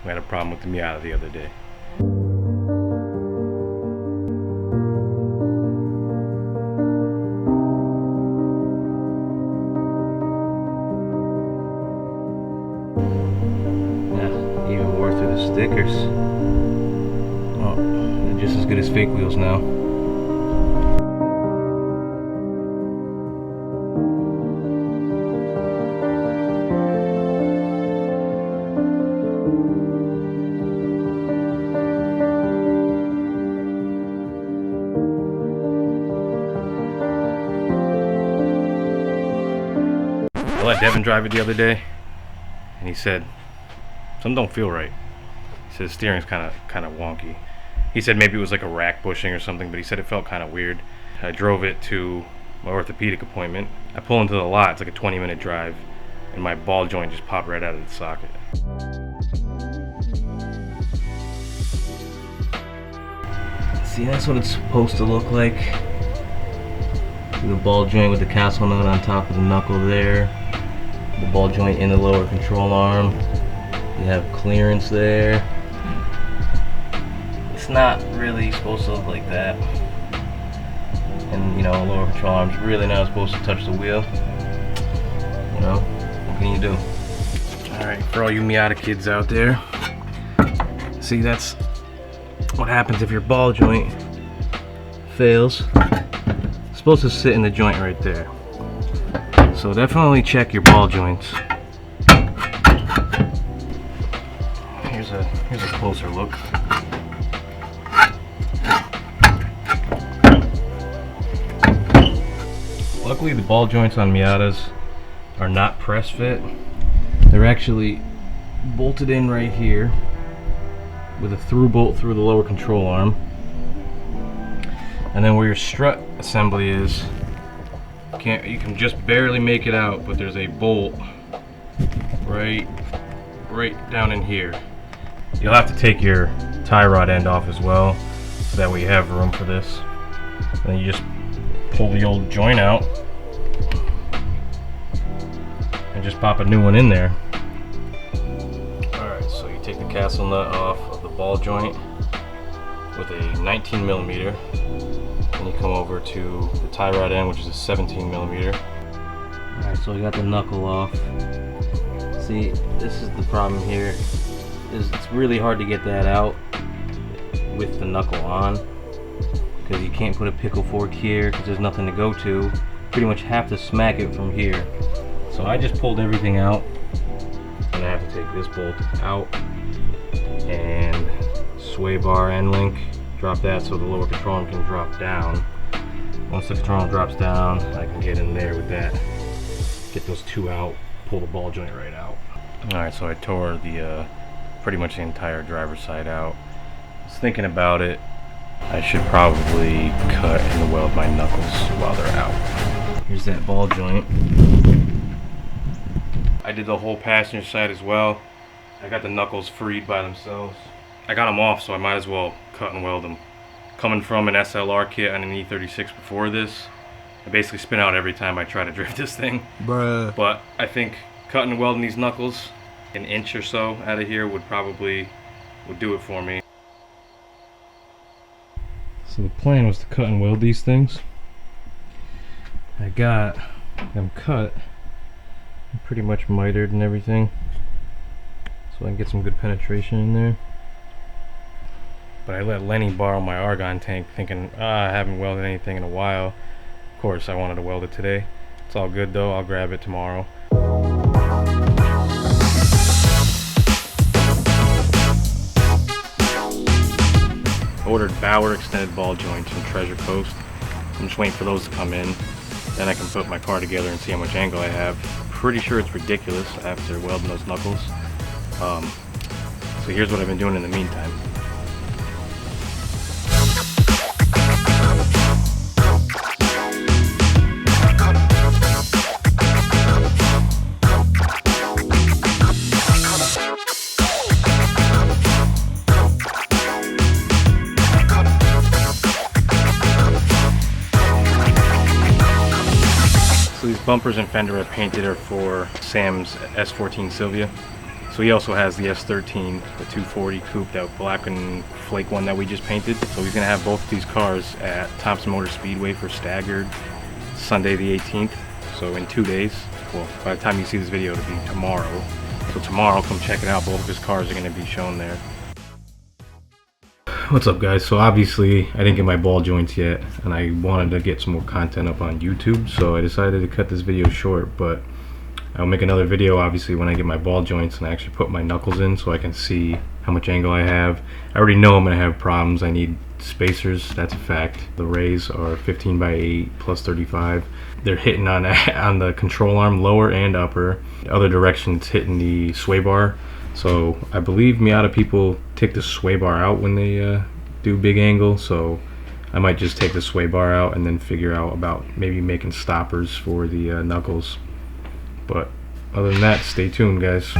We had a problem with the Miata the other day. Yeah, even wore through the stickers. Oh, they're just as good as fake wheels now. I let Devin drive it the other day, and he said, something don't feel right. He said the steering's kind of wonky. He said maybe it was like a rack bushing or something, but he said it felt kind of weird. I drove it to my orthopedic appointment. I pull into the lot, it's like a 20-minute drive, and my ball joint just popped right out of the socket. See, that's what it's supposed to look like. The ball joint with the castle nut on top of the knuckle there. The ball joint in the lower control arm. You have clearance there. It's not really supposed to look like that. And you know, lower control arm's really not supposed to touch the wheel. You know, what can you do? Alright, for all you Miata kids out there, see, that's what happens if your ball joint fails. It's supposed to sit in the joint right there. So definitely check your ball joints. Here's a closer look. Luckily the ball joints on Miatas are not press fit. They're actually bolted in right here with a through bolt through the lower control arm. And then where your strut assembly is, you can just barely make it out, but there's a bolt right down in here. You'll have to take your tie rod end off as well, so that way you have room for this. And then you just pull the old joint out and just pop a new one in there. Alright, so you take the castle nut off of the ball joint with a 19 millimeter. And you come over to the tie rod end, which is a 17 millimeter. Alright, so we got the knuckle off. See, this is the problem here. It's really hard to get that out with the knuckle on, because you can't put a pickle fork here because there's nothing to go to. Pretty much have to smack it from here. So I just pulled everything out, and I have to take this bolt out and sway bar end link. Drop that so the lower control arm can drop down. Once the control arm drops down, I can get in there with that, get those two out, pull the ball joint right out. Alright, so I tore the pretty much the entire driver's side out. I was thinking about it. I should probably cut and weld my knuckles while they're out. Here's that ball joint. I did the whole passenger side as well. I got the knuckles freed by themselves. I got them off, so I might as well cut and weld them. Coming from an SLR kit on an E36 before this, I basically spin out every time I try to drift this thing. Bruh. But I think cutting and welding these knuckles an inch or so out of here would do it for me. So the plan was to cut and weld these things. I got them cut, pretty much mitered and everything, so I can get some good penetration in there. But I let Lenny borrow my argon tank, thinking, I haven't welded anything in a while. Of course, I wanted to weld it today. It's all good though, I'll grab it tomorrow. Ordered Bauer extended ball joints from Treasure Coast. I'm just waiting for those to come in. Then I can put my car together and see how much angle I have. Pretty sure it's ridiculous after welding those knuckles. So here's what I've been doing in the meantime. So these bumpers and fender are painted are for Sam's S14 Silvia. So So he also has the S13, the 240 coupe, that black and flake one that we just painted. So he's gonna have both of these cars at Thompson Motor Speedway for Staggered Sunday the 18th. So in 2 days. Well, by the time you see this video, it'll be tomorrow. So tomorrow, come check it out. Both of his cars are gonna be shown there. What's up, guys? So obviously I didn't get my ball joints yet, and I wanted to get some more content up on YouTube, so I decided to cut this video short. But I'll make another video obviously when I get my ball joints and I actually put my knuckles in so I can see how much angle I have. I already know I'm gonna have problems. I need spacers, that's a fact. The rays are 15 by 8 plus 35. They're hitting on the control arm, lower and upper. The other direction, it's hitting the sway bar. So I believe Miata people take the sway bar out when they do big angle, so I might just take the sway bar out and then figure out about maybe making stoppers for the knuckles. But other than that, stay tuned, guys.